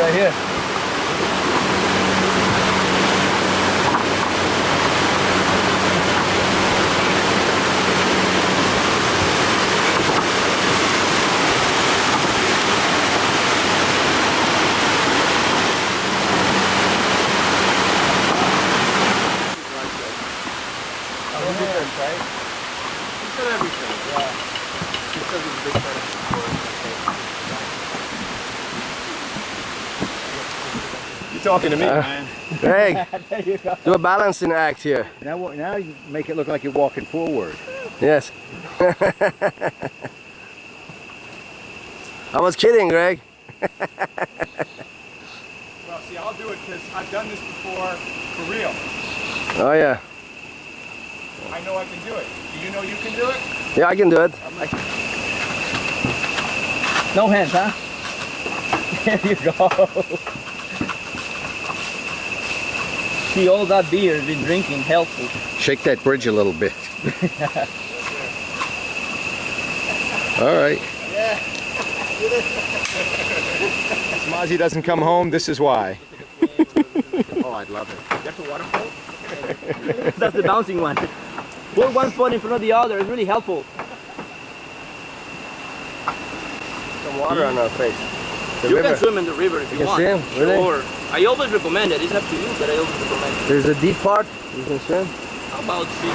right here. Right? He said everything. Yeah. He said he's a big fan of sports. You talking to me, man? Greg, There you go. do a balancing act here. Now you make it look like you're walking forward. Yes. I was kidding, Greg. Well, see, I'll do it because I've done this before for real. Oh yeah. I know I can do it. Do you know you can do it? Yeah, I can do it. No hands, huh? There you go. See, all that beer has been drinking helpful. Shake that bridge a little bit. All right. Smazzy doesn't come home. This is why. Oh, I'd love it. That's a waterfall? That's the bouncing one. Put one foot in front of the other. It's really helpful. Some water on our face. The You river. can swim in the river if you can want. swim, really? Sure. I always recommend it. It's up to you, but I always recommend it. There's a deep part. You can swim. How about feet?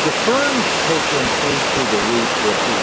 The ferns take them into the roots with the